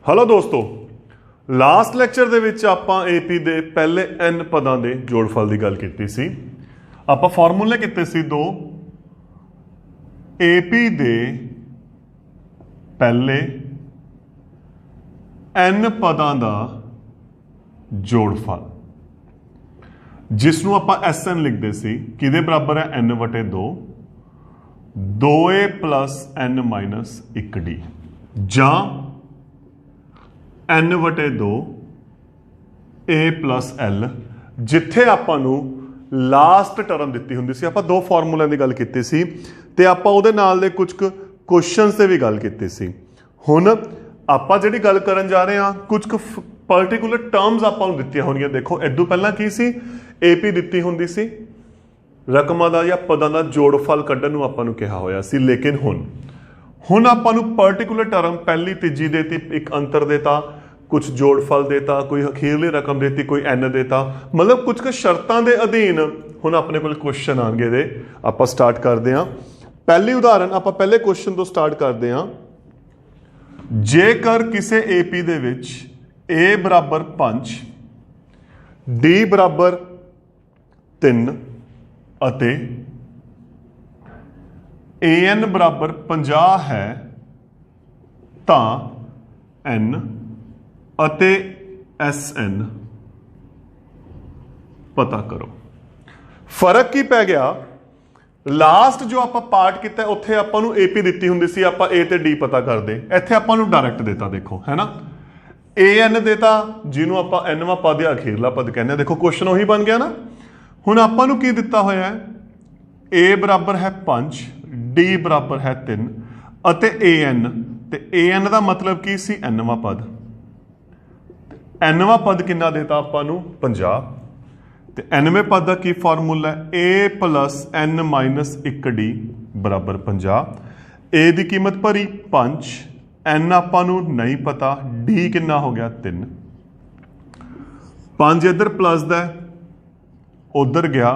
Hello दोस्तों, last lecture ਦੇ ਵਿੱਚ ਆਪਾਂ AP ਦੇ ਪਹਿਲੇ n ਪਦਾਂ ਦੇ ਜੋੜਫਲ ਦੀ ਗੱਲ ਕੀਤੀ ਸੀ। ਆਪਾਂ ਫਾਰਮੂਲੇ ਕੀਤੇ ਸੀ ਦੋ AP ਦੇ ਪਹਿਲੇ n ਪਦਾਂ ਦਾ ਜੋੜਫਲ, ਜਿਸ ਨੂੰ ਆਪਾਂ SN ਲਿਖਦੇ ਸੀ, ਕਿਹਦੇ ਬਰਾਬਰ ਹੈ n/2 2a + n - 1d ਜਾਂ n/2 a + l, जिथे आपां नूं लास्ट टर्म दित्ती हुंदी सी। आपां दो फॉर्मूलिਆਂ ਦੀ ਗੱਲ ਕੀਤੀ ਸੀ ਤੇ ਆਪਾਂ ਉਹਦੇ ਨਾਲ ਦੇ ਕੁਝ ਕੁਐਸਚਨਸ ਤੇ ਵੀ ਗੱਲ ਕੀਤੀ ਸੀ। ਹੁਣ ਆਪਾਂ ਜਿਹੜੀ ਗੱਲ ਕਰਨ ਜਾ ਰਹੇ ਹਾਂ, ਕੁਝ ਪਾਰਟਿਕੂਲਰ ਟਰਮਸ ਆਪਾਂ ਨੂੰ ਦਿੱਤੀਆਂ ਹੋਣਗੀਆਂ। ਦੇਖੋ, ਇਦੋਂ ਪਹਿਲਾਂ ਕੀ ਸੀ, AP ਦਿੱਤੀ ਹੁੰਦੀ ਸੀ, ਰਕਮਾਂ ਦਾ ਜਾਂ ਪਦਾਂ ਦਾ ਜੋੜਫਲ ਕੱਢਣ ਨੂੰ ਆਪਾਂ ਨੂੰ ਕਿਹਾ ਹੋਇਆ ਸੀ। ਲੇਕਿਨ ਹੁਣ ਆਪਾਂ ਨੂੰ ਪਾਰਟਿਕੂਲਰ ਟਰਮ ਪਹਿਲੀ ਤੀਜੀ ਦੇਤੀ, ਇੱਕ ਅੰਤਰ ਦੇਤਾ, ਕੁਝ ਜੋੜਫਲ ਦੇਤਾ, ਕੋਈ ਅਖੀਰਲੀ ਰਕਮ ਦੇਤੀ, ਕੋਈ n ਦੇਤਾ, मतलब कुछ शर्तां ਦੇ ਅਧੀਨ ਹੁਣ ਆਪਣੇ ਕੋਲ ਕੁਐਸਚਨ ਆਣਗੇ ਦੇ। ਆਪਾਂ ਸਟਾਰਟ ਕਰਦੇ ਹਾਂ। ਪਹਿਲੀ ਉਦਾਹਰਨ ਆਪਾਂ ਪਹਿਲੇ ਕੁਐਸਚਨ ਤੋਂ ਸਟਾਰਟ ਕਰਦੇ ਹਾਂ। ਜੇਕਰ ਕਿਸੇ AP ਦੇ ਵਿੱਚ a = 5 d = 3 ਅਤੇ an = 50 है ਤਾਂ n ਅਤੇ SN ਪਤਾ ਕਰੋ। ਫਰਕ ਕੀ ਪੈ ਗਿਆ? ਲਾਸਟ ਜੋ ਆਪਾਂ ਪਾਰਟ ਕੀਤਾ ਉੱਥੇ ਆਪਾਂ ਨੂੰ AP ਦਿੱਤੀ ਹੁੰਦੀ ਸੀ, ਆਪਾਂ A ਤੇ D ਪਤਾ ਕਰਦੇ। ਇੱਥੇ ਆਪਾਂ ਨੂੰ ਡਾਇਰੈਕਟ ਦੇਤਾ, ਦੇਖੋ ਹੈ ਨਾ, AN ਦੇਤਾ, ਜਿਹਨੂੰ ਆਪਾਂ nਵਾਂ ਪਦ ਜਾਂ ਅਖੀਰਲਾ ਪਦ ਕਹਿੰਦੇ। ਦੇਖੋ ਕੁਐਸਚਨ ਉਹੀ ਬਣ ਗਿਆ ਨਾ। ਹੁਣ ਆਪਾਂ ਨੂੰ ਕੀ ਦਿੱਤਾ ਹੋਇਆ ਹੈ? A ਬਰਾਬਰ ਹੈ 5, D ਬਰਾਬਰ ਹੈ 3 ਅਤੇ AN, ਤੇ AN ਦਾ ਮਤਲਬ ਕੀ ਸੀ? nਵਾਂ ਪਦ। nਵਾਂ ਪਦ ਕਿੰਨਾ ਦੇਤਾ ਆਪਾਂ ਨੂੰ? 50। ਤੇ nਵੇਂ ਪਦ ਦਾ ਕੀ ਫਾਰਮੂਲਾ ਹੈ? A + n - 1d = 50। A ਦੀ ਕੀਮਤ ਭਰੀ 5, n ਆਪਾਂ ਨੂੰ ਨਹੀਂ ਪਤਾ, d ਕਿੰਨਾ ਹੋ ਗਿਆ? 3। 5 ਇੱਧਰ ਪਲੱਸ ਦਾ, ਉਧਰ ਗਿਆ,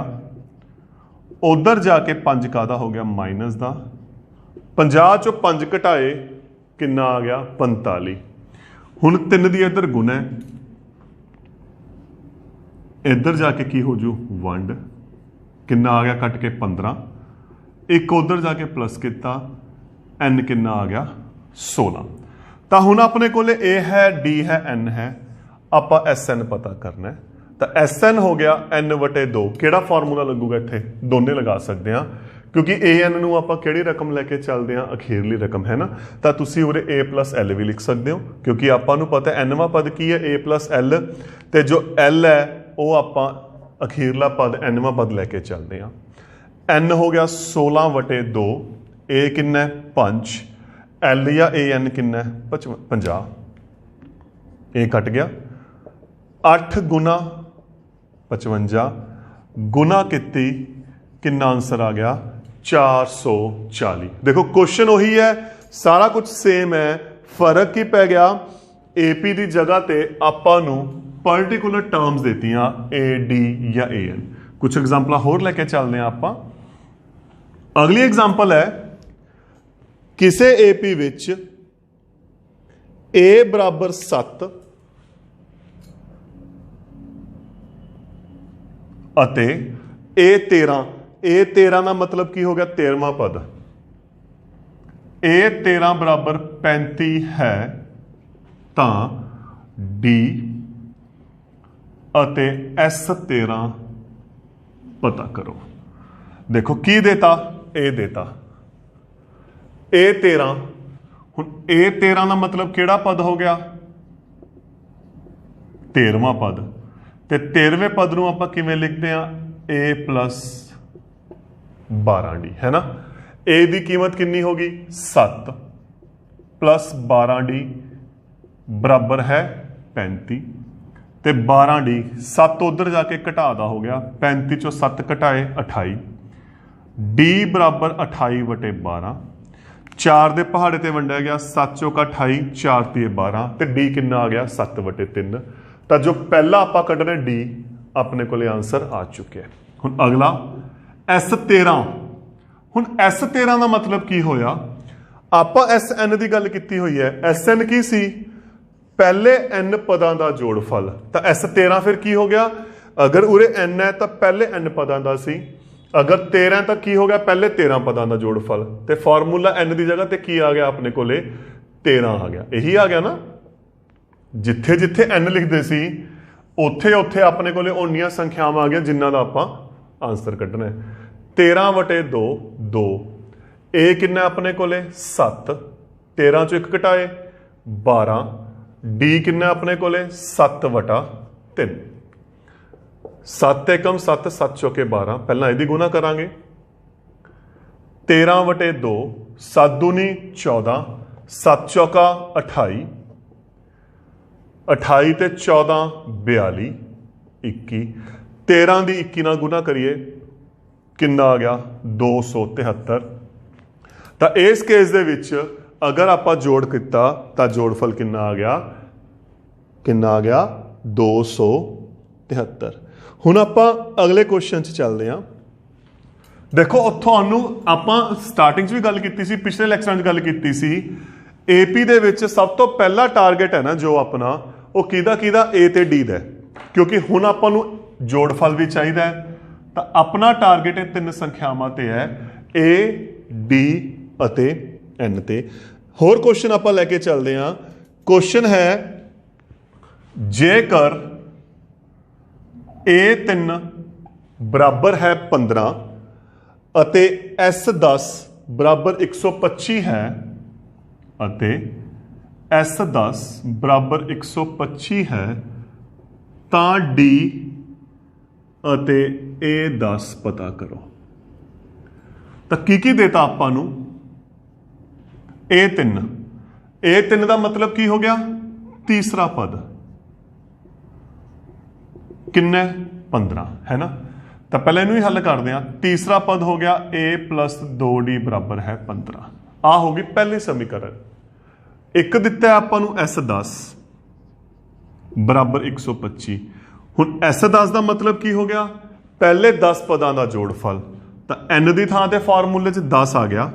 ਉਧਰ ਜਾ ਕੇ 5 ਕਾਹਦਾ ਹੋ ਗਿਆ? ਮਾਈਨਸ ਦਾ। 50 ਚੋਂ 5 ਘਟਾਏ, ਕਿੰਨਾ ਆ ਗਿਆ? 45। ਹੁਣ 3 ਦੀ ਇੱਧਰ ਗੁਣਾ ਹੈ, ਇੱਧਰ ਜਾ ਕੇ ਕੀ ਹੋ ਜੂ? ਵੰਡ। ਕਿੰਨਾ ਆ ਗਿਆ? ਕੱਟ ਕੇ 15। ਇੱਕ ਉਧਰ ਜਾ ਕੇ ਪਲੱਸ ਕੀਤਾ, n ਕਿੰਨਾ ਆ ਗਿਆ? 16। ਤਾਂ ਹੁਣ ਆਪਣੇ ਕੋਲ A ਹੈ, D ਹੈ, n ਹੈ। ਆਪਾਂ SN ਪਤਾ ਕਰਨਾ ਹੈ। ਤਾਂ SN ਹੋ ਗਿਆ n/2। ਕਿਹੜਾ ਫਾਰਮੂਲਾ ਲੱਗੂਗਾ ਇੱਥੇ? ਦੋਨੇ ਲਗਾ ਸਕਦੇ ਹਾਂ, ਕਿਉਂਕਿ AN ਨੂੰ ਆਪਾਂ ਕਿਹੜੀ ਰਕਮ ਲੈ ਕੇ ਚੱਲਦੇ ਹਾਂ? ਅਖੀਰਲੀ ਰਕਮ, ਹੈ ਨਾ। ਤਾਂ ਤੁਸੀਂ ਉਰੇ A + l ਵੀ ਲਿਖ ਸਕਦੇ ਹੋ, ਕਿਉਂਕਿ ਆਪਾਂ ਨੂੰ ਪਤਾ nਵਾਂ ਪਦ ਕੀ ਹੈ? A + l, ਤੇ ਜੋ l ਹੈ ਉਹ ਆਪਾਂ ਅਖੀਰਲਾ ਪਦ nਵਾਂ ਪਦ ਲੈ ਕੇ ਚੱਲਦੇ ਹਾਂ। n ਹੋ ਗਿਆ 16/2, A ਕਿੰਨਾ ਹੈ? 5, l ਜਾਂ AN ਕਿੰਨਾ ਹੈ? 50। ਇਹ ਕੱਟ ਗਿਆ, 8 ਗੁਣਾ 55 ਗੁਣਾ ਕੀਤੀ, ਕਿੰਨਾ ਆਂਸਰ ਆ ਗਿਆ? 440। ਦੇਖੋ ਕੁਐਸਚਨ ਉਹੀ ਹੈ, ਸਾਰਾ ਕੁਝ ਸੇਮ ਹੈ, ਫਰਕ ਕੀ ਪੈ ਗਿਆ? AP ਦੀ ਜਗ੍ਹਾ ਤੇ ਆਪਾਂ ਨੂੰ ਪਾਰਟਿਕੂਲਰ ਟਰਮਸ ਦਿੱਤੀਆਂ, A, D ਜਾਂ AN। ਕੁਝ ਐਗਜ਼ਾਮਪਲਾਂ ਹੋਰ ਲੈ ਕੇ ਚੱਲਦੇ ਹਾਂ ਆਪਾਂ। ਅਗਲੀ ਐਗਜ਼ਾਮਪਲ ਹੈ, ਕਿਸੇ AP ਵਿੱਚ A = 7 ਅਤੇ A 13। A 13 ਦਾ ਮਤਲਬ ਕੀ ਹੋ ਗਿਆ? 13ਵਾਂ ਪਦ। A 13 = 35 ਹੈ ਤਾਂ D ਅਤੇ S13 ਪਤਾ ਕਰੋ। ਦੇਖੋ ਕੀ ਦੇਤਾ? A ਦੇਤਾ, A 13। ਹੁਣ A 13 ਦਾ ਮਤਲਬ ਕਿਹੜਾ ਪਦ ਹੋ ਗਿਆ? 13ਵਾਂ ਪਦ। ਤੇ 13ਵੇਂ ਪਦ ਨੂੰ ਆਪਾਂ ਕਿਵੇਂ ਲਿਖਦੇ ਹਾਂ? A + 12d, ਹੈ ਨਾ। A ਦੀ ਕੀਮਤ ਕਿੰਨੀ ਹੋ ਗਈ? 7 + 12d ਬਰਾਬਰ ਹੈ 35, ਤੇ 12d 7 ਉਧਰ ਜਾ ਕੇ ਘਟਾ ਦਾ ਹੋ ਗਿਆ, 35 ਚੋਂ 7 ਘਟਾਏ 28, d = 28/12। 4 ਦੇ ਪਹਾੜੇ ਤੇ ਵੰਡਿਆ ਗਿਆ, 7 ਚੋਂ 28, 4 × 12, ਤੇ d ਕਿੰਨਾ ਆ ਗਿਆ? 7/3। ਤਾਂ ਜੋ ਪਹਿਲਾ ਆਪਾਂ ਕੱਢਣਾ d, ਆਪਣੇ ਕੋਲੇ ਆਂਸਰ ਆ ਚੁੱਕਿਆ। ਹੁਣ ਅਗਲਾ S13। ਹੁਣ S13 ਦਾ ਮਤਲਬ ਕੀ ਹੋਇਆ? ਆਪਾਂ SN ਦੀ ਗੱਲ ਕੀਤੀ ਹੋਈ ਹੈ। SN ਕੀ ਸੀ? पहले n पदां दा जोड़फल। तो S 13 फिर की हो गया, अगर उरे n है तो पहले n पदां दा सी, अगर 13 तो की हो गया पहले 13 पदां दा जोड़फल। तो फॉर्मूला n की जगह ते की आ गया अपने कोले 13 आ गया। यही आ गया ना, जिथे जिथे n लिखते सी उत्थे उत्थे अपने कोले उन्नियां संख्यावां आ गया जिन्हां दा आपां आंसर कढना है। 13/2 2, ए किन्ना अपने कोले 7, 13 चो 1 घटाए 12, डी किन्ना अपने कोले 7/3, 7 एकम 7, 7 चौके 12, पहला यदि गुना करांगे 13/2, 7 दूनी 14, 7 चौका 28, 28 ते 14 42, 21, 13 दी 21 नाल गुना करिए किन्ना आ गया 273। तो इस केस दे विच अगर आप जोड़ किया तो जोड़फल किन्ना आ गया, 273। हुण आप अगले क्वेश्चन च चलते हैं। देखो तुहानू आपां स्टार्टिंग भी गल की सी, पिछले लैक्चरां गल की सी, AP दे विच सब तो पहला टारगेट है ना जो अपना वो किहदा किहदा ए ते डी दा, क्योंकि हुण आपां नू जोड़फल भी चाहिए है। तो अपना टारगेट है 3 संख्यावां ते है, ए डी अते एन ते। होर क्वेश्चन आपां लैके चलते हैं। क्वेश्चन है जेकर A3 बराबर है 15 अते S10 बराबर 125 है अते S10 बराबर 125 है, तां D अते A10 पता करो। तो की देता आपां नू A3 का मतलब की हो गया तीसरा पद किन्ने 15 है ना। तो पहले इनू ही हल करते हैं। तीसरा पद हो गया A + 2D बराबर है 15, आ होगी पहली समीकरण। एक दिता है आपां नू S10 बराबर 125। हुण S10 का मतलब की हो गया पहले 10 पदां का जोड़फल। तो n की थां ते फार्मूले च 10 आ गया,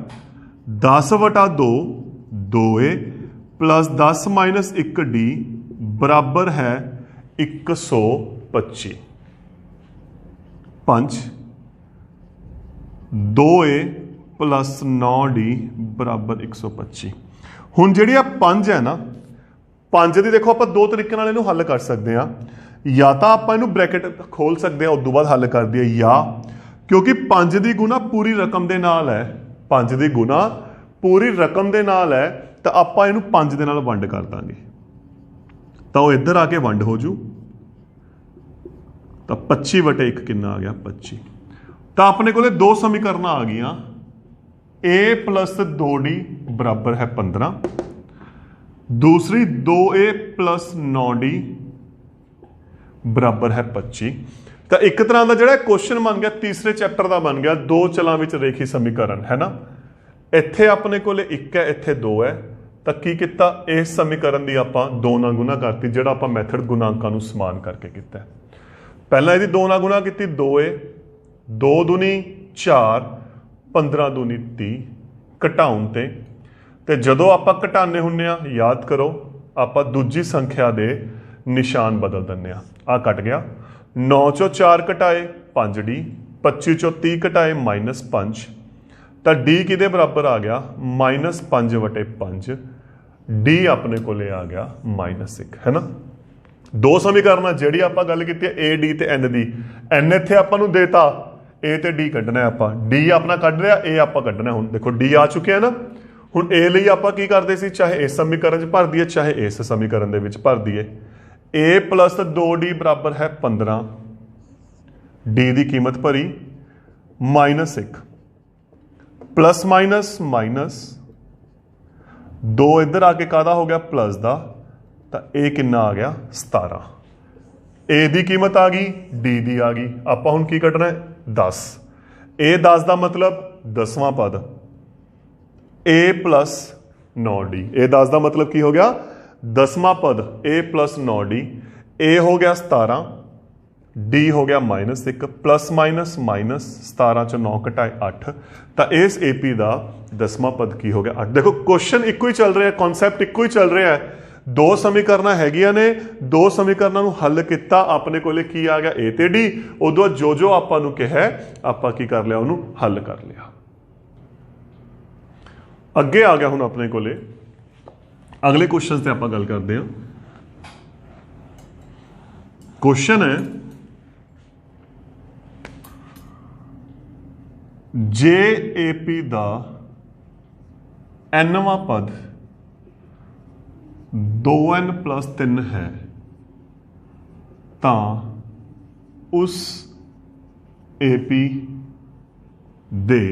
10/2 2a प्लस 10 - 1d बराबर है 125। 5 2a प्लस 9d बराबर 125। हुण जिहड़ी आ 5 है ना, 5 की देखो आप दो तरीके नाल इहनूं हल कर सकते हैं। या तो आप इहनूं ब्रैकेट खोल सकते हैं, उस तो बाद हल कर दिए, या क्योंकि 5 की गुना पूरी रकम के नाल है, 5 की गुना पूरी रकम के नाल है, तो आप इहनूं 5 दे नाल वंड कर देंगे, तो वो इधर आके वंड हो जू। तो 25/1 कितना आ गया 25। तो अपने को दो समीकरण आ गई, A + 2D बराबर है 15, दूसरी 2a + 9d बराबर है 25। तो एक तरह का जो क्वेश्चन बन गया तीसरे चैप्टर का बन गया, दो चलों में रेखी समीकरण है ना। इत्थे अपने को 1 है, इत्थे 2 है। तो की किया, इस समीकरण की आप 2 नाल गुना करती, जो आप मैथड गुणांकां समान करके किया। पहला यदि 2 नाल गुना की 2a, 2 दूनी 4, 15 दूनी 30, घटाउण ते जदों आप घटाने हुन्ने आ, याद करो आप दूजी संख्या के निशान बदल दें। आ कट गया, 9 चो 4 घटाए 5d, 25 चो 30 घटाए -5, तो d किहदे बराबर आ गया -5/5, d अपने को आ गया -1 है ना। दो समीकरण जिहड़ी आप गल की ए डी ते एन दी, एन इत्थे आपां नूं देता, ए ते डी कढ़ना है, आप डी अपना कढ़ रहा, ए आप कढ़ना। हुण देखो डी आ चुके हैं ना। हुण ए लई आपां की करदे सी, चाहे इस समीकरण च भर दिए चाहे इस समीकरण दे विच भर दिए। A + 2D बराबर है 15, D की कीमत भरी -1, प्लस माइनस 2 इधर आके कादा हो गया प्लस का, तो A कितना आ गया 17। A की कीमत आ गई, D की आ गई, आप हुण की कटना है 10। A 10 का मतलब 10वां पद, A + 9D। A 10 का मतलब की हो गया 10वां पद, A + 9D। A हो गया 17, D हो गया -1, प्लस माइनस 17 चो 9 घटाए 8, तो इस AP का 10वां पद की हो गया 8। देखो क्वेश्चन इको ही चल रहा है, कॉन्सैप्ट इको ही चल रहा है, दो समीकरण हैगियां ने, दो समीकरणों ਨੂੰ हल किया, अपने कोले की आ गया ए ते डी, उदों जो जो आपां नूं कहा आपां की कर लिया, उन्होंने हल कर लिया। अगे आ गया हुण अपने कोले अगले क्वेश्चन से आपां गल करते हैं। क्वेश्चन है जे ए पी दा एनवां पद 2n+3 है तो उस ए पी दे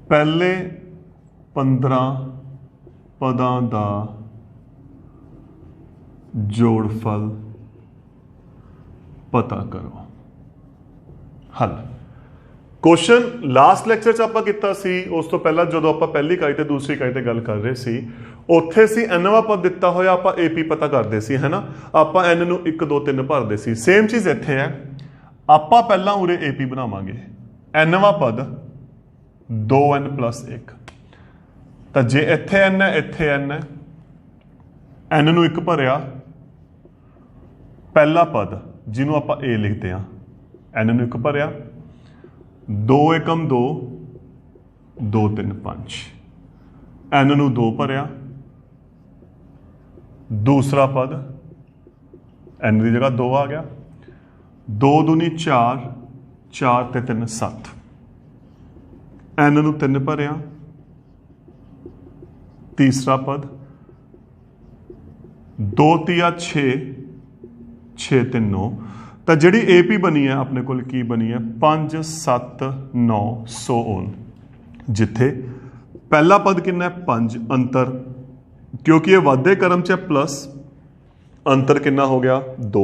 पहले 15 पदां दा जोड़फल पता करो। हल क्वेश्चन लास्ट लैक्चर च आपां कीता सी, उस तो पहला जो आपां पहली इकाई ते दूसरी इकाई ते गल कर रहे सी, उत्थे सी एनवां पद दिता होया आपां ए पी पता करते सी, है ना। आपां एन नूं 1 2 3 भरते सी। सेम चीज़ इत्थे है, आपां पहला उरे ए पी बनावांगे, एनवां पद 2n+1, तो जे इत्थे n है इत्थे n है, n नूं 1 भरिया, पहला पद जिन्हों आप ए लिखते हैं, एन नूं 1 भरिया, 2 एकम 2, 2 3 5, एन नूं 2 भरिया, दूसरा पद एन की जगह 2 आ गया, 2 दूनी 4, 4 ते 3 7, एन नूं 3 भरिया, तीसरा पद 2 तिया 6, 6 3 9, तो जी ए पी बनी है अपने को की बनी है 5 7 9 100 जिथे पहला पद कितना है 5, अंतर क्योंकि ये वाधे क्रम च प्लस, अंतर कितना हो गया 2।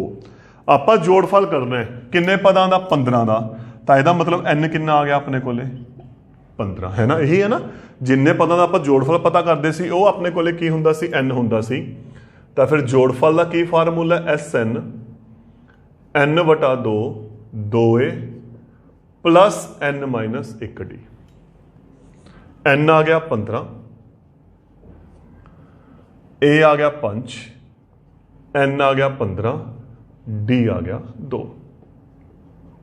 आपां जोड़फल करना है किन्ने पदां दा 15 का, तो यदा मतलब एन कितना आ गया अपने को 15, है ना। यही है ना, जिन्ने पदां दा आपां जोड़फल पता करते सी वो अपने को की हुंदा सी एन हुंदा सी, तो फिर जोड़फल का की formula S N n/2 2a plus n-1d, n आ गया 15, a आ गया 5, n आ गया 15, d आ गया 2,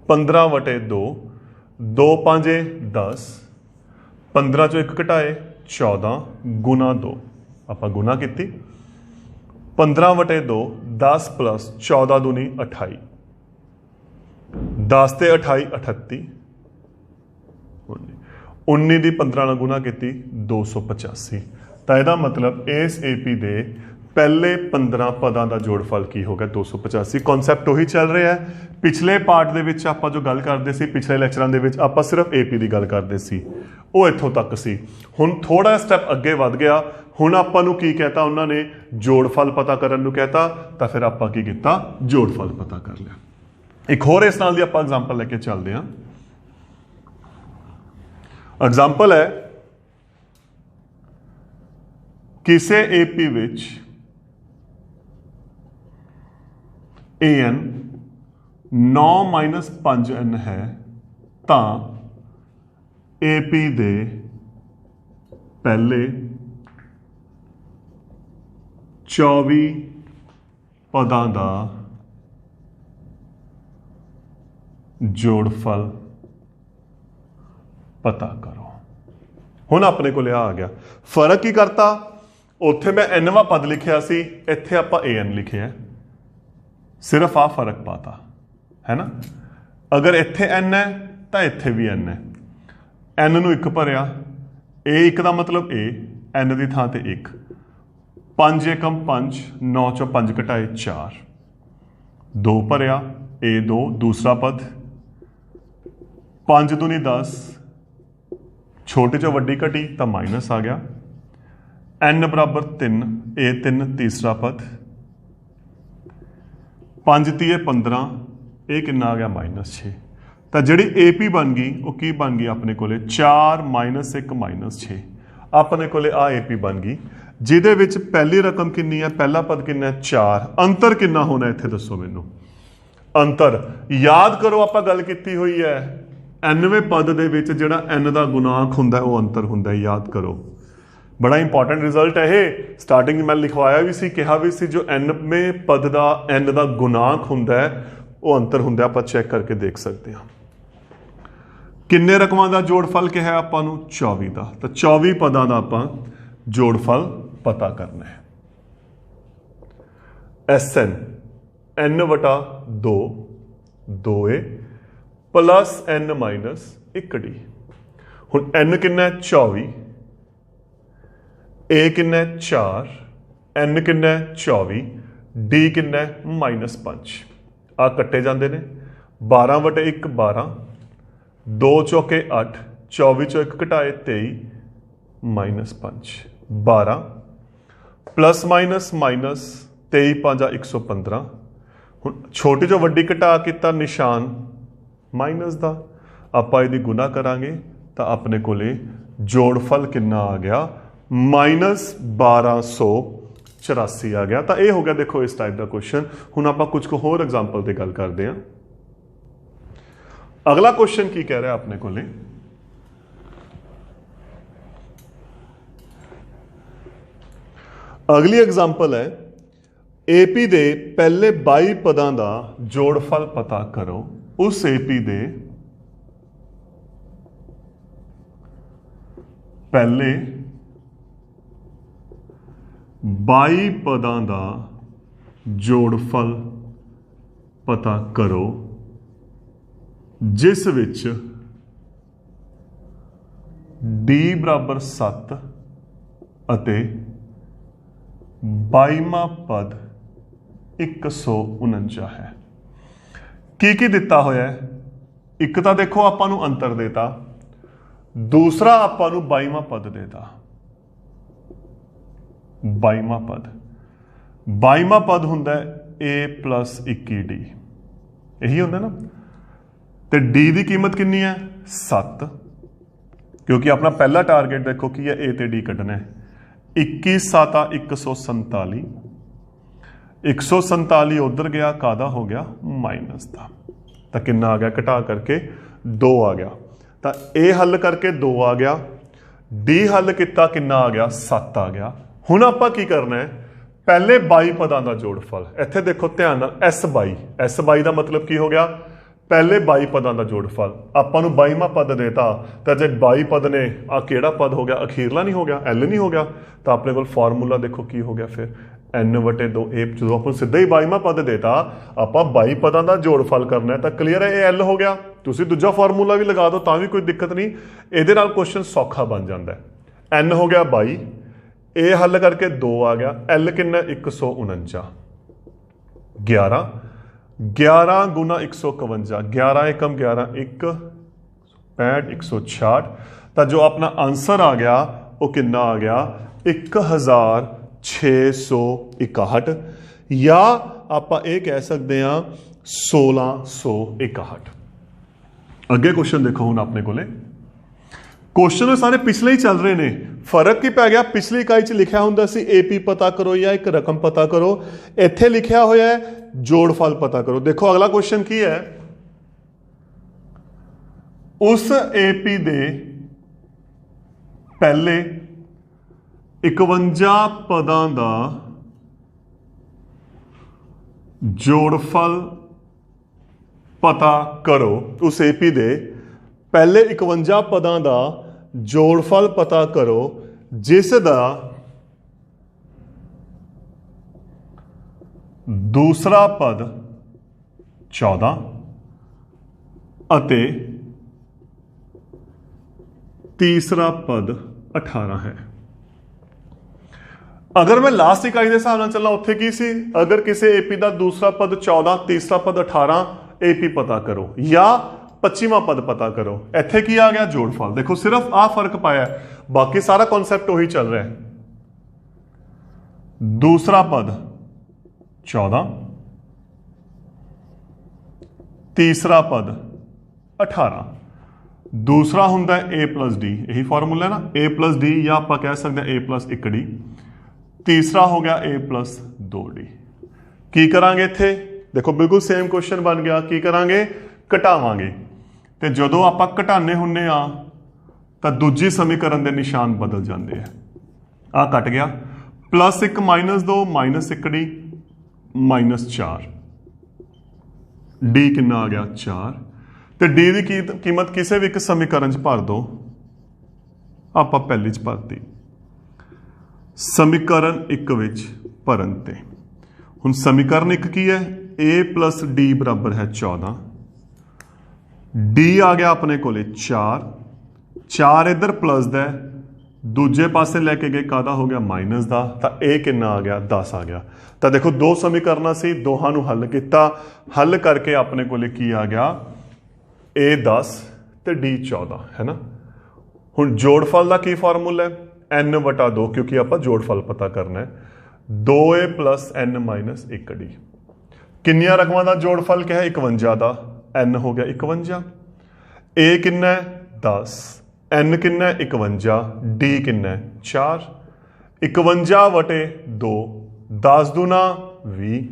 15/2, 2 5 10, 15 चो 1 घटाए 14 गुना 2, आप गुना की 15/2, 10 प्लस 14 दूनी 28, 10 ते 28 38, 19 दी 15 ਨਾਲ गुना की 285, तो यदा मतलब इस ए पी दे पहले 15 पदां का जोड़फल की हो गया 285। कॉन्सैप्ट उही चल रहा है, पिछले पार्ट दे विच आपां जो गल करते सी, पिछले लैक्चरां दे विच आपां सिर्फ ए पी की गल करते सी, वो इत्थों तक सी। हुण थोड़ा स्टैप अगे वध गया, हुण आपां नूं की कहता उन्होंने जोड़फल पता करन नूं कहता, तो फिर आपां की कीता जोड़फल पता कर लिया। एक होर इस नाल दी आपां एग्जाम्पल लैके चलते हैं। एग्जाम्पल है किसी A P which A N 9 - 5n है, तो ए पी दे पहले 24 पदां दा जोड़फल पता करो। हुण अपने को आ गया, फर्क की करता, उत्थे मैं एनवां पद लिखिया सी, इत्थे आपां ए एन लिखिया, सिर्फ आ फर्क पाता, है ना। अगर इत्थे एन है तो इत्थे भी एन है, एन नूं 1 भरिया, ए 1 का मतलब ए, एन की थां ते 1, 5 एकम 5, 9 चो 5 घटाए 4, 2 भरिया, ए 2, दूसरा पद 5 दूनी 10, छोटे चो वड्डी घटी तो माइनस आ गया, n बराबर 3, ए 3, तीसरा पद 5 तीए 15, ये कितना आ गया -6। तो जी ए पी बन गई वो की बन गई अपने को 4 - 1 -6, अपने को आ ए पी बन गई, जिहदे विच पहली रकम कितनी है, पहला पद कितना है 4, अंतर कितना होना इत्थे दसो मैनू। अंतर याद करो आपां गल कीती हुई है, 90वें पद दे विच जिहड़ा n दा गुणांक हुंदा है वो अंतर हुंदा है, याद करो। बड़ा इंपॉर्टेंट रिजल्ट है ये। स्टार्टिंग मैं लिखवाया भी सी, कहा भी सी, जो n में पद का n का गुणांक हुंदा है वो अंतर हुंदा, आप चेक करके देख सकते हैं। किन्ने रकमां का जोड़फल कहा आपां नूं 24 का, तो 24 पदां दा आपां जोड़फल पता करना है। SN n वटा 2 2a plus n minus 1d। हुण n किन्ना है 24, a किन्ना है 4, n किन्ना है 24, d किन्ना है -5। आ कट्टे जाते हैं 12 वटे 1 12, 2 चौके 8, 24 चो 1 घटाए 23 -5 12 प्लस माइनस माइनस 23 5 115। हुण छोटी जो वड्डी घटा किता निशान माइनस का, आपां इहदी गुना करांगे तो अपने कोले जोड़फल कितना आ गया -1284 आ गया। तो यह हो गया देखो इस टाइप का क्वेश्चन। हुण आपां कुछ को होर एग्जाम्पल की गल करते हैं। अगला क्वेश्चन की कह रहा है अपने कोले, अगली एग्जाम्पल है एपी दे पहले 22 पदां दा जोड़फल पता करो। उस एपी दे पहले 22 पदां दा जोड़फल पता करो जिस विच d बराबर 7 अते 22वां पद 149 है। की दिता होया है? एक तो देखो आपां नूं अंतर देता, दूसरा आपां नूं 22वां पद देता। 22वां पद, 22वां पद हुंदा है a प्लस 21d, यही हुंदा ना। तो d की कीमत कितनी है 7, क्योंकि अपना पहला टारगेट देखो कि है a ते d कढ़ना है। 21 7 147, 147 उधर गया, कादा हो गया माइनस का, तो कितना आ गया घटा करके 2 आ गया। तो ए हल करके 2 आ गया, डी हल किया कितना आ गया 7 आ गया। हुण आपां की करना है, पहले 22 पदां दा जोड़फल, इत्थे देखो ध्यान नाल S22 का मतलब की हो गया पहले 22 पदां दा जोड़फल। आपां नूं 22वां पद देता, तो जे 22 पद ने आ केड़ा पद हो गया, अखीरला नहीं हो गया, L नहीं हो गया, तो अपने को फॉर्मूला देखो की हो गया फिर n/2 a। जो अपन सीधा ही 22वां पद देता, आपां 22 पदां दा जोड़फल करना है, तो क्लीयर है ये L हो गया। तुसीं दूजा फॉर्मूला भी लगा दो तां भी कोई दिक्कत नहीं, इहदे नाल क्वेश्चन सौखा बन जाता है। n हो गया 22, a हल करके 2 आ गया, L कितना 149, 11 गुना 151, 11 एकम 11 1 65 166, तो जो अपना आंसर आ गया वो कितना आ गया 1661, या आप कह सकते हैं 1661। अगे क्वेश्चन देखो हुण अपने कोले, क्वेश्चन सारे पिछले ही चल रहे हैं। फर्क की पै गया, पिछली इकाई च लिखा हुंदा सी एपी पता करो या एक रकम पता करो, इत्थे लिखा होया है जोड़फल पता करो। देखो अगला क्वेश्चन की है, उस एपी दे पहले 51 पदां दा जोड़फल पता करो। उस एपी दे पहले 51 पदां दा जोड़फल पता करो जिस दा दूसरा पद 14 अते तीसरा पद 18 है। अगर मैं लास्ट इकाई के हिसाब से चलना, उत्थे की सी, अगर किसी एपी का दूसरा पद 14 तीसरा पद 18, एपी पता करो, या 25वां पद पता करो। इत्थे की आ गया जोड़फल। देखो सिर्फ आ फर्क पाया, बाकी सारा कॉन्सेप्ट वही चल रहा है। दूसरा पद 14, तीसरा पद 18, दूसरा हुंदा है a प्लस डी, यही फॉर्मूला है ना, a प्लस डी, या आप कह सकते हैं a प्लस 1d। तीसरा हो गया a प्लस 2d। की करांगे इत्थे, देखो बिल्कुल सेम क्वेश्चन बन गया। की करांगे, घटावांगे, तो जदों आप घटाने हुन्ने आ तो दूजी समीकरण के निशान बदल जाते हैं। आ कट गया, प्लस 1 -2 -1 डी -4 डी कितना आ गया 4 ਤੇ डी की कीमत किसी भी एक समीकरण च भर दो। आप पहली च भरती समीकरण 1 विच भरन ते हुण समीकरण 1 की है a + d बराबर है 14, डी आ गया अपने को 4 इधर प्लस दा दूजे पासे लैके गए कादा हो गया माइनस का, तो ए कितना आ गया 10 आ गया। तो देखो दो समीकरण से दोहां नूं हल किया, हल करके अपने को की आ गया ए 10 तो डी 14 है ना। हुण जोड़फल का की फार्मूला है n/2 क्योंकि आप जोड़फल पता करना है 2a + n - 1 डी। किन्नियां रकमां का जोड़फल क्या है 51 का, n हो गया 51, ए कितना है 10, n कितना है 51, डी कितना है 4, 51/2 10 दूना 20,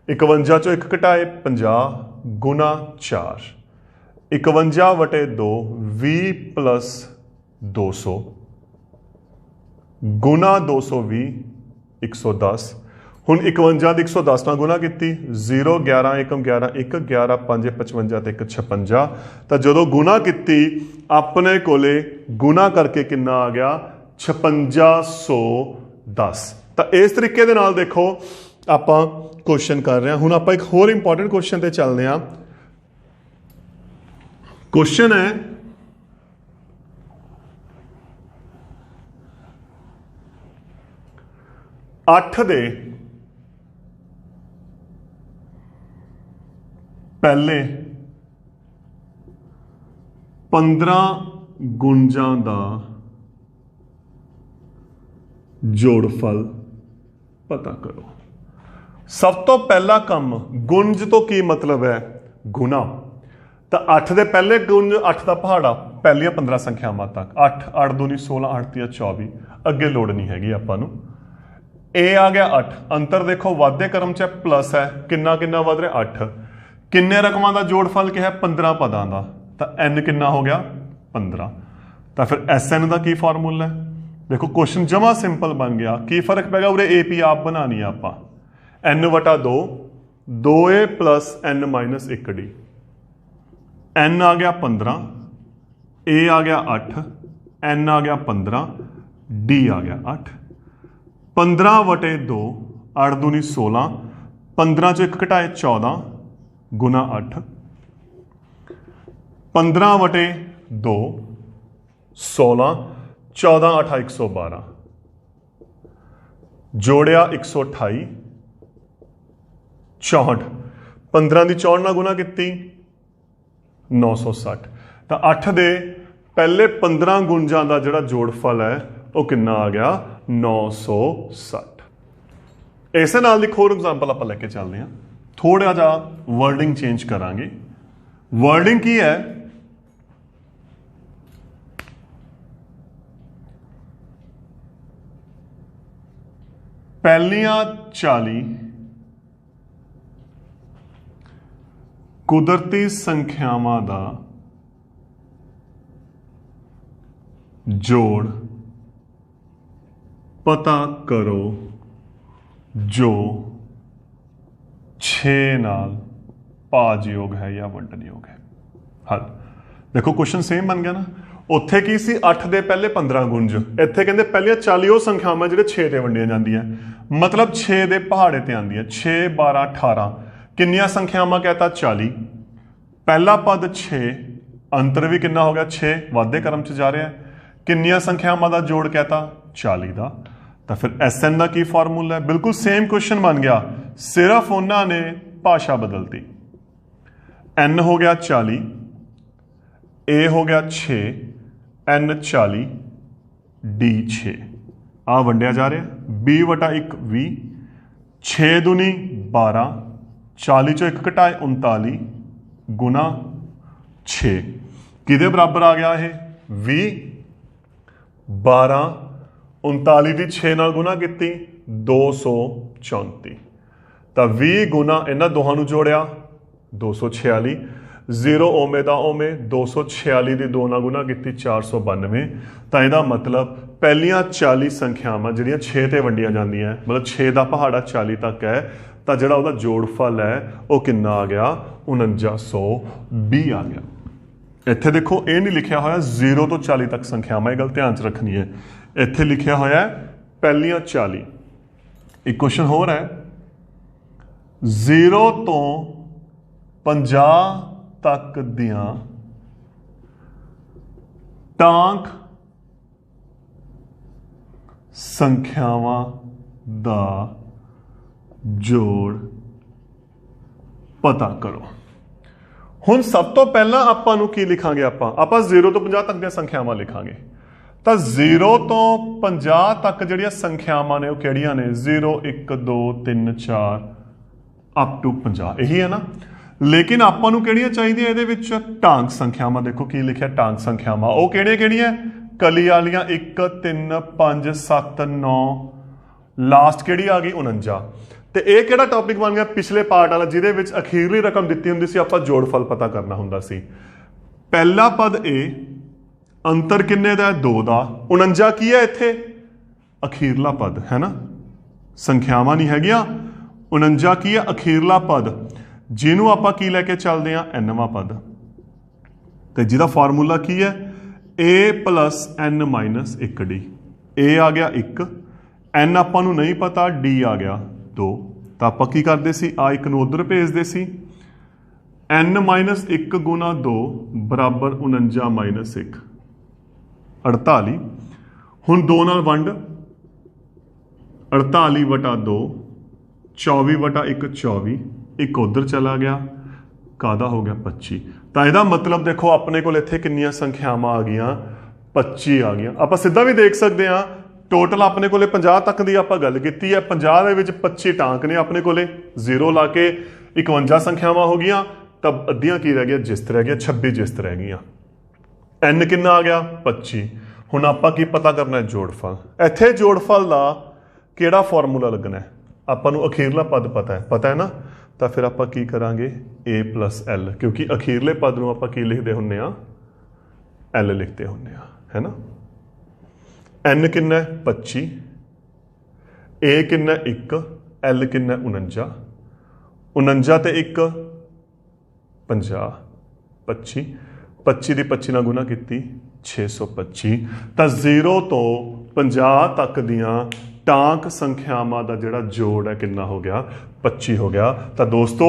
51 चो 1 घटाए 50 गुना 4, 51/2 20 + 200 गुना 220 110। हुण 51 ਦੀ 110 ਨਾਲ गुना की 0 11 1 11 1 11 5 55 ਤੇ 1 56। ਤਾਂ ਜਦੋਂ गुना की अपने कोले गुना करके कितना आ गया 5610। ਤਾਂ इस तरीके ਦੇ ਨਾਲ देखो ਆਪਾਂ क्वेश्चन कर रहे हैं। हुण ਆਪਾਂ एक होर इंपॉर्टेंट क्वेश्चन ते चलते हैं। क्वेश्चन है अठ दे पहले 15 गुंजां दा जोड़फल पता करो। सब तो पहला काम गुंज तो की मतलब है गुना। तो 8 दे पहले गुंज 8 का पहाड़ा पहलियां 15 संख्यावां तक 8 8 दूनी 16 8 तिया 24 अगे लोड़ नहीं हैगी आपां नूं। ए आ गया 8, अंतर देखो वाधे क्रम च प्लस है किन्ना किन्ना वध रहा 8, किन्ने रकमां का जोड़फल क्या है 15 पदां का, तो n किन्ना हो गया 15। तो फिर SN का की फार्मूला है देखो क्वेश्चन जमा सिंपल बन गया। की फर्क पैगा उरे AP आप बनानी है आप n/2 2a + n - 1 D, n आ गया 15, a आ गया 8, n आ गया 15, d आ गया 8, 15/2 8 दूनी 16, 15 चो 1 घटाए 14 गुना 8, 15/2 16 14 8 112 जोड़िया 128 64, 15 की 64 ਨਾਲ गुना की 960। तो 8 ਦੇ पहले 15 गुंजां ਦਾ ਜਿਹੜਾ जोड़फल है वो कितना आ गया 960। इस नाल एक होर एग्जाम्पल आप लेके चलते हैं। थोड़ा जा वर्डिंग चेंज करांगे। वर्डिंग की है पहलियां 40 कुदरती संख्यावां दा जोड़ पता करो जो 6 नाल भाजयोग है या वंडनयोग है। हल देखो क्वेश्चन सेम बन गया ना। उत्थे की सी 8 दे पहले 15 गुंज, इत्थे कहंदे पहले 40 ਉਹ ਸੰਖਿਆਵਾਂ ਜਿਹੜੇ 6 ਤੇ ਵੰਡੀਆਂ ਜਾਂਦੀਆਂ, मतलब 6 ਦੇ ਪਹਾੜੇ ਤੇ ਆਉਂਦੀਆਂ 6 12 18 ਕਿੰਨੀਆਂ ਸੰਖਿਆਵਾਂ कहता 40, पहला पद 6 अंतर भी कितना हो गया 6 वाधे क्रम च जा रहा है, किन्नियां संख्यावां का जोड़ कहता 40 का। तो फिर SN का की फार्मूला है बिल्कुल सेम क्वेश्चन बन गया, सिर्फ उन्होंने भाषा बदलती। N हो गया 40, A हो गया 6, N 40 D 6 आ वंडिया जा रहा 20/1 20, 6 दूनी 12 40 चो 1 घटाए 39 गुना 6 किदे बराबर आ गया है 20 12 39 की 6 नाल गुना की 234। तो 20 गुना इन्हां दोहां नूं जोड़िया 246, 0 ओमे दा ओमे 246 की 2 नाल गुना की 492। तो यदा मतलब ਪਹਿਲੀਆਂ 40 ਸੰਖਿਆਵਾਂ ਜਿਹੜੀਆਂ 6 ਤੇ ਵੰਡੀਆਂ ਜਾਂਦੀਆਂ ਮਤਲਬ 6 ਦਾ ਪਹਾੜਾ 40 ਤੱਕ ਹੈ ਤਾਂ ਜਿਹੜਾ ਉਹਦਾ ਜੋੜਫਲ ਹੈ ਉਹ ਕਿੰਨਾ ਆ ਗਿਆ 4920 ਆ ਗਿਆ। ਇੱਥੇ ਦੇਖੋ ਇਹ ਨਹੀਂ ਲਿਖਿਆ ਹੋਇਆ 0 ਤੋਂ 40 ਤੱਕ ਸੰਖਿਆਵਾਂ, ਇਹ ਗੱਲ ਧਿਆਨ 'ਚ ਰੱਖਣੀ ਹੈ। ਇੱਥੇ ਲਿਖਿਆ ਹੋਇਆ ਪਹਿਲੀਆਂ 40। ਇੱਕ ਕੁਐਸਚਨ ਹੋਰ ਹੈ 0 ਤੋਂ 50 ਤੱਕ ਦੀਆਂ ਟਾਂਕ ਸੰਖਿਆਵਾਂ ਦਾ ਜੋੜ ਪਤਾ ਕਰੋ। ਹੁਣ ਸਭ ਤੋਂ ਪਹਿਲਾਂ ਆਪਾਂ ਨੂੰ ਕੀ ਲਿਖਾਂਗੇ, ਆਪਾਂ 0 ਤੋਂ 50 ਤੱਕ ਦੀਆਂ ਸੰਖਿਆਵਾਂ ਲਿਖਾਂਗੇ। ਤਾਂ 0 ਤੋਂ 50 ਤੱਕ ਜਿਹੜੀਆਂ ਸੰਖਿਆਵਾਂ ਨੇ ਉਹ ਕਿਹੜੀਆਂ ਨੇ 0 1 2 3 4 ਅਪ ਟੂ 50 ਇਹੀ ਹੈ ਨਾ। ਲੇਕਿਨ ਆਪਾਂ ਨੂੰ ਕਿਹੜੀਆਂ ਚਾਹੀਦੀਆਂ ਇਹਦੇ ਵਿੱਚ ਟਾਂਕ ਸੰਖਿਆਵਾਂ। ਦੇਖੋ ਕੀ ਲਿਖਿਆ ਟਾਂਕ ਸੰਖਿਆਵਾਂ, ਉਹ ਕਿਹੜੀਆਂ ਕਲੀ ਵਾਲੀਆਂ 1 3 5 7 9 ਲਾਸਟ ਕਿਹੜੀ ਆ ਗਈ 49। ਤੇ ਇਹ ਕਿਹੜਾ ਟੌਪਿਕ ਬਣ ਗਿਆ ਪਿਛਲੇ ਪਾਰਟ ਵਾਲਾ ਜਿਹਦੇ ਵਿੱਚ ਅਖੀਰਲੀ ਰਕਮ ਦਿੱਤੀ ਹੁੰਦੀ ਸੀ, ਆਪਾਂ ਜੋੜਫਲ ਪਤਾ ਕਰਨਾ ਹੁੰਦਾ ਸੀ। ਪਹਿਲਾ ਪਦ A ਅੰਤਰ ਕਿੰਨੇ ਦਾ 2 ਦਾ 49 ਕੀ ਹੈ ਇੱਥੇ ਅਖੀਰਲਾ ਪਦ ਹੈ ਨਾ, ਸੰਖਿਆਵਾਂ ਨਹੀਂ ਹੈਗੀਆਂ। 49 ਕੀ ਹੈ ਅਖੀਰਲਾ ਪਦ, ਜਿਹਨੂੰ ਆਪਾਂ ਕੀ ਲੈ ਕੇ ਚੱਲਦੇ ਹਾਂ nਵਾਂ ਪਦ, ਤੇ ਜਿਹਦਾ ਫਾਰਮੂਲਾ ਕੀ ਹੈ a plus n minus 1d। a ਆ ਗਿਆ 1, n ਆਪਾਂ ਨੂੰ ਨਹੀਂ ਪਤਾ, d ਆ ਗਿਆ 2। ਤਾਂ ਆਪਾਂ ਕੀ ਕਰਦੇ ਸੀ ਆ 1 ਨੂੰ ਉਧਰ ਭੇਜਦੇ ਸੀ। n minus 1 ਗੁਣਾ 2 ਬਰਾਬਰ 49 minus 1 48। ਹੁਣ 2 ਨਾਲ ਵੰਡ 48 ਵਟਾ 2 24 ਵਟਾ 1 24, ਇੱਕ ਉਧਰ ਚਲਾ ਗਿਆ, ਕਾਹਦਾ ਹੋ ਗਿਆ 25। ਤਾਂ ਇਹਦਾ ਮਤਲਬ ਦੇਖੋ ਆਪਣੇ ਕੋਲ ਇੱਥੇ ਕਿੰਨੀਆਂ ਸੰਖਿਆਵਾਂ ਆ ਗਈਆਂ 25 ਆ ਗਈਆਂ। ਆਪਾਂ ਸਿੱਧਾ ਵੀ ਦੇਖ ਸਕਦੇ ਹਾਂ ਟੋਟਲ ਆਪਣੇ ਕੋਲੇ 50 ਤੱਕ ਦੀ ਆਪਾਂ ਗੱਲ ਕੀਤੀ ਹੈ, 50 ਦੇ ਵਿੱਚ 25 ਟਾਂਕ ਨੇ ਆਪਣੇ ਕੋਲੇ, 0 ਲਾ ਕੇ 51 ਸੰਖਿਆਵਾਂ ਹੋ ਗਈਆਂ। ਤਾਂ ਅੱਧੀਆਂ ਕੀ ਰਹਿ ਗਿਆ ਜਿਸਤ ਰਹਿ ਗਿਆ, 26 ਜਿਸਤ ਰਹਿ ਗਈਆਂ। n ਕਿੰਨਾ ਆ ਗਿਆ 25। ਹੁਣ ਆਪਾਂ ਕੀ ਪਤਾ ਕਰਨਾ ਹੈ ਜੋੜਫਲ। ਇੱਥੇ ਜੋੜਫਲ ਦਾ ਕਿਹੜਾ ਫਾਰਮੂਲਾ ਲੱਗਣਾ ਹੈ ਆਪਾਂ ਨੂੰ ਅਖੀਰਲਾ ਪਦ ਪਤਾ ਹੈ ਨਾ। ਤਾਂ ਫਿਰ ਆਪਾਂ ਕੀ ਕਰਾਂਗੇ a plus l, ਕਿਉਂਕਿ ਅਖੀਰਲੇ ਪਦ ਨੂੰ ਆਪਾਂ ਕੀ ਲਿਖਦੇ ਹੁੰਦੇ ਆ l ਲਿਖਦੇ ਹੁੰਦੇ ਆ ਹੈ ਨਾ। n ਕਿੰਨਾ 25, a ਕਿੰਨਾ 1, l ਕਿੰਨਾ 49। 49 ਤੇ 1 50, 25 25 ਦੀ 25 ਨਾਲ ਗੁਣਾ ਕੀਤੀ 625। ਤਾਂ 0 ਤੋਂ 50 ਤੱਕ ਦੀਆਂ ਟਾਂਕ ਸੰਖਿਆਵਾਂ ਦਾ ਜਿਹੜਾ ਜੋੜ ਹੈ ਕਿੰਨਾ ਹੋ ਗਿਆ 25 ਹੋ ਗਿਆ। ਤਾਂ ਦੋਸਤੋ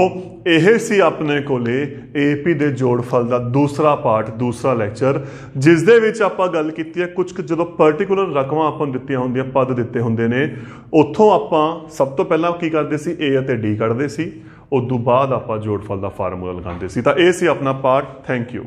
ਇਹ ਸੀ ਆਪਣੇ ਕੋਲੇ AP ਦੇ ਜੋੜਫਲ ਦਾ ਦੂਸਰਾ ਪਾਰਟ, ਦੂਸਰਾ ਲੈਕਚਰ, ਜਿਸ ਦੇ ਵਿੱਚ ਆਪਾਂ ਗੱਲ ਕੀਤੀ ਹੈ ਕੁਝ ਜਦੋਂ ਪਰਟੀਕੂਲਰ ਰਕਮਾਂ ਆਪਾਂ ਨੂੰ ਦਿੱਤੀਆਂ ਹੁੰਦੀਆਂ, ਪਦ ਦਿੱਤੇ ਹੁੰਦੇ ਨੇ, ਉੱਥੋਂ ਆਪਾਂ ਸਭ ਤੋਂ ਪਹਿਲਾਂ ਕੀ ਕਰਦੇ ਸੀ A ਅਤੇ D ਕੱਢਦੇ ਸੀ, ਉਸ ਤੋਂ ਬਾਅਦ ਆਪਾਂ ਜੋੜਫਲ ਦਾ ਫਾਰਮੂਲਾ ਲਗਾਉਂਦੇ ਸੀ। ਤਾਂ ਇਹ ਸੀ ਆਪਣਾ ਪਾਰਟ। Thank you.